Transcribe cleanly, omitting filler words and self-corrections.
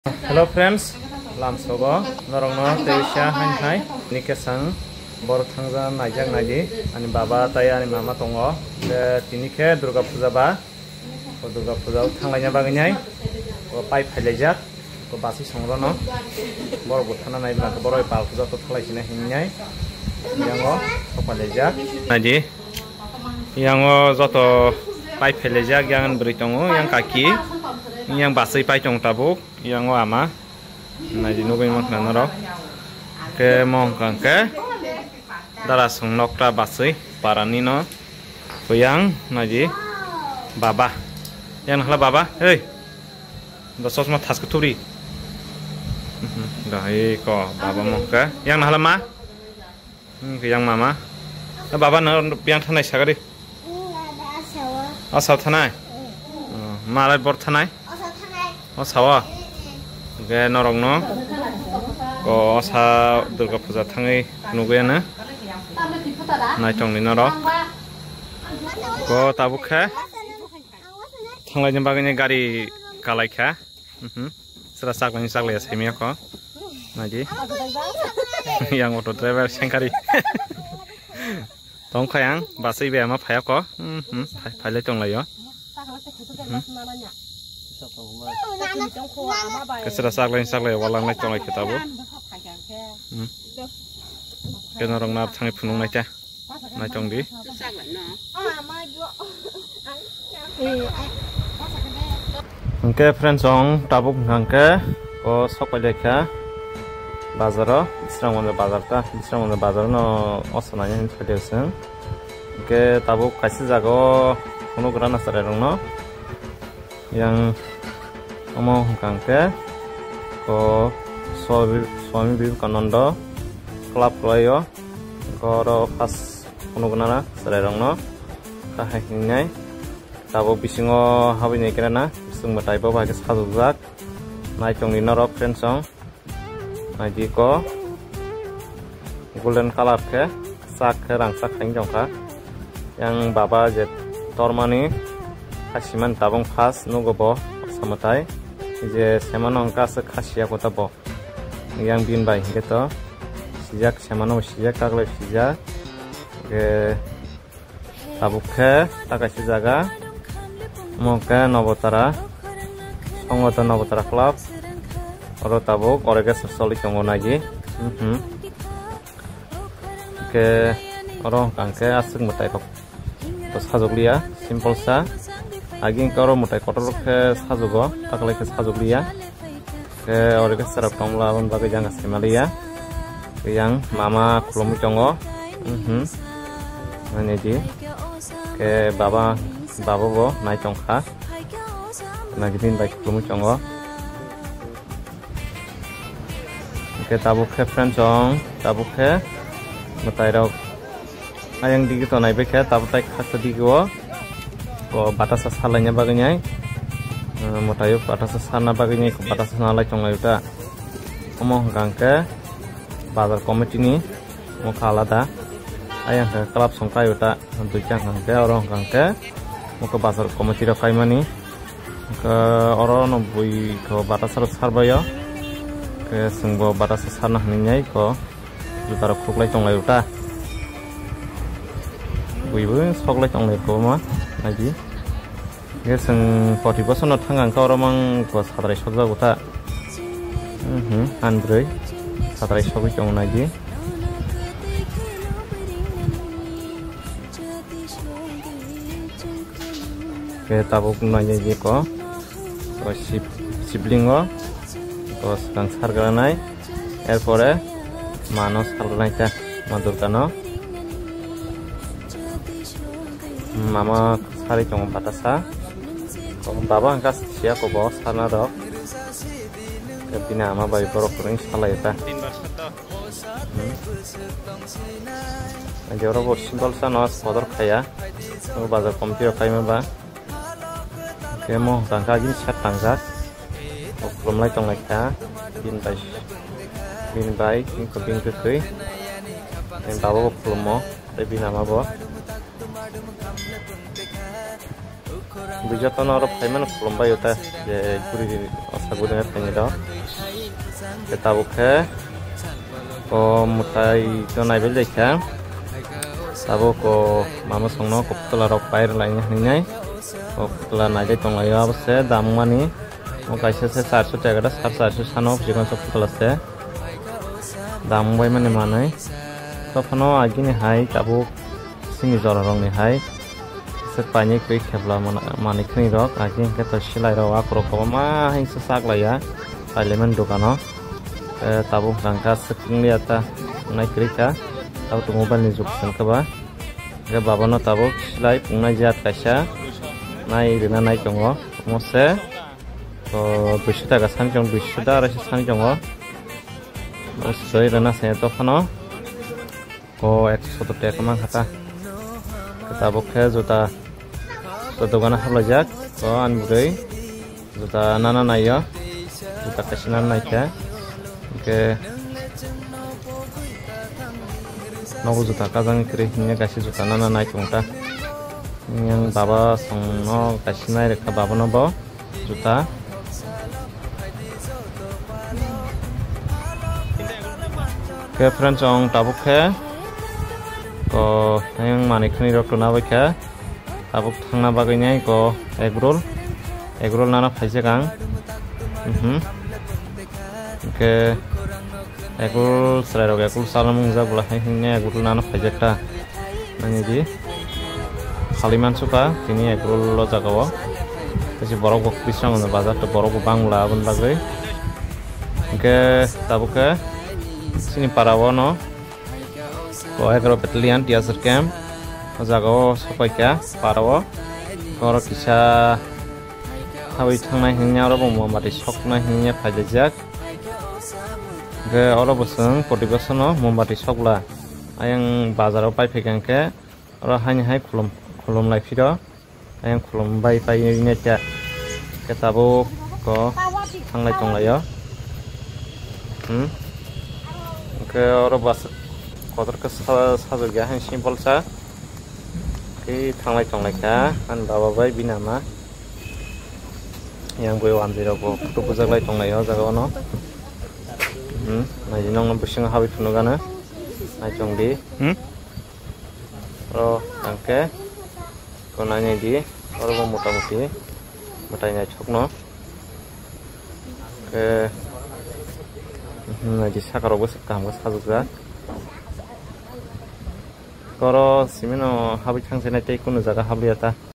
Hello friends, lamsogo norongno teisha hai nikesang bor thangja naijak naiji ani baba tai ani mama tongo tinike Durga Puja ba Durga Puja thanglainya baginai o pai phailajak ko basi songrono bor guthana naibna to boroi pal puja to thlaisina hinnyai yango kopalajak naiji yango joto pai phailajak yang beri tongo yang kaki yang basai pai tong tabuk yang ama naji nubai makna naro ke mongkang ke dara songlok ta basai parani no yang naji baba yang nahla baba hei dosos ma thas keturi dai ko baba mongka yang nahla ma yang mama baba na piang thanai sagari asal thanai malai bor thanai o sawa ge norongno ko sa Durga Puja thangai nuguyana naitong ni noro ko tabukha thanglai jambagani gari kalaikha sera saklani saklaya semia ko naji yang auto driver sengkari tongkhayang basai be ama phaya ko phailai tonglayo kesera saklai walang nai tonglai kitabu kenarong nap thangai phunung nai ta nai tongdi angke friends ong tabuk angke ko sokolekha bazaro isramone bazar no osonanya hinthadeseng angke tabuk kaisi jago kono grana sarerong no yang omong kangke ko Swami Vivekananda club royo goro pas kunugunana sarerongno kahai hingnai tabo bisingo habini kerana bisung batai bo bagi sajujak naitong ni noro friendsong naji ko golden color ke sak rangsak jongka yang baba je tormani kasiman tabong pas nugobo samatai je semano angka se khasia kota bo yang bin bai gitu sejak semano sejak tagle sejak ke tabukhe takasi jaga moga nobotara songota nobotara club oro tabuk orega soli tongo naji ke oro kangke asung mutai kok to sajoglia simple sa aging karo mutai kotor ke sajugo taklai ke sajuglia ke orega serap tomla on bagai janga semalia yang mama kulomu tongo naneji ke baba bo nai tongkha nagidin bai kulomu tongo ke tabuk ke friendsong tabuk ke mutai rok ayang digi to nai bekhe tabutai khasa digo ko batasa salanya baganyai motayo batasa sana baganyai ko batasa nalai tonglai uta omong gangke bazar committee ni mokha alada ayang ke club songkai uta duijang gangke orong gangke moko bazar committee ro kaimani ke oro no bui ko batasa sarbayo ke sungbo batasa sana hninyai ko jutaro khuklai tonglai uta buibu soklai tonglai ko ma naji geseng 40% no thangang ka oromang ko sadrai sojja gota andrei sadrai sogui tong naji ke tabuk naji ko siblingo ko sang sargranai erpore manos sargranai ta madurkano mama sari tong batasa ko baba angkas sia ko bos sana dok ke pina ama bai borok ring salai ta joro bo simbol sana sodor khaya ko bazar komti ro kaima ba ke mo tangka jin sat tangka ko kromlai tong lai ta bin bai ko bin ke kei en baba ko kromo te bin ama bo Bijaton orang Thailand kelomba yuta je guri asa guri ngat penyedo ke tabuk ke ko mutai to naibel jaika tabuk ko mama songno ko putla rok pair lainnya hinai ko putla najai tonglayo abse damani mo kaisa se 400 টাকা 400 sano jikon so putla se dam bai mane manai tokhono agini hai tabuk sini jora rong ni hai se pani koi khebla mani khni rok agin ke to silai ro akro ko ma hin se sak laya parliament dukano tabuk rangka sekingli ata nai krika tau tu mobile ni juk sangka ba ke babano tabuk silai pungnai jat kaisa nai rena nai tongo mose ko 200 টাকা sanjong 200 da rasi sanjongo soi rena se tokhono ko 170 টাকা mang hata tabuk ke juta to dogana halajak ko anbudai juta nana nayo juta kasina naika ke nogo juta kajang kri hinya kasi juta nana nai tongta yang baba songno kasina reka baba no bo juta ke friends ong tabuk ke ko yang manik khni rok na bai ke tabuk thangna bagai nyai ko egrol nana phaise kang ke egrol srai rok egrol salam mungja bula hinya egrol nana phaise ta nani di khaliman suka tini egrol lo jagawo kasi borok bok bisang on bazar to borok bangla abon bagai ke tabuk ke sini parawo no ko ekro battalion tiasar camp jagao sopaika parawo kor kisa hawi thangnai hingya ro mo mati sokna hingya phajajak ge oro bosong podibosono mombati sokla ayang bazaro pai phekangke oro haini hai khulum lai phiro ayang khulum bai pai ne ta ketabo ko thanglai tonglayo ke oro bas kotor ke sajogya han simple sa ke thanglai ka an baba bai binama yang gue 10 ko photo pujaklai tonglayo jaga ono nai nong busing habi phunugana nai chongdi ro angke ko nai di oro bo motamuti motai nai chokno ke nai sakaro bo sakam go sajogja koro simino habi thangse nai tei kuno jaga habliata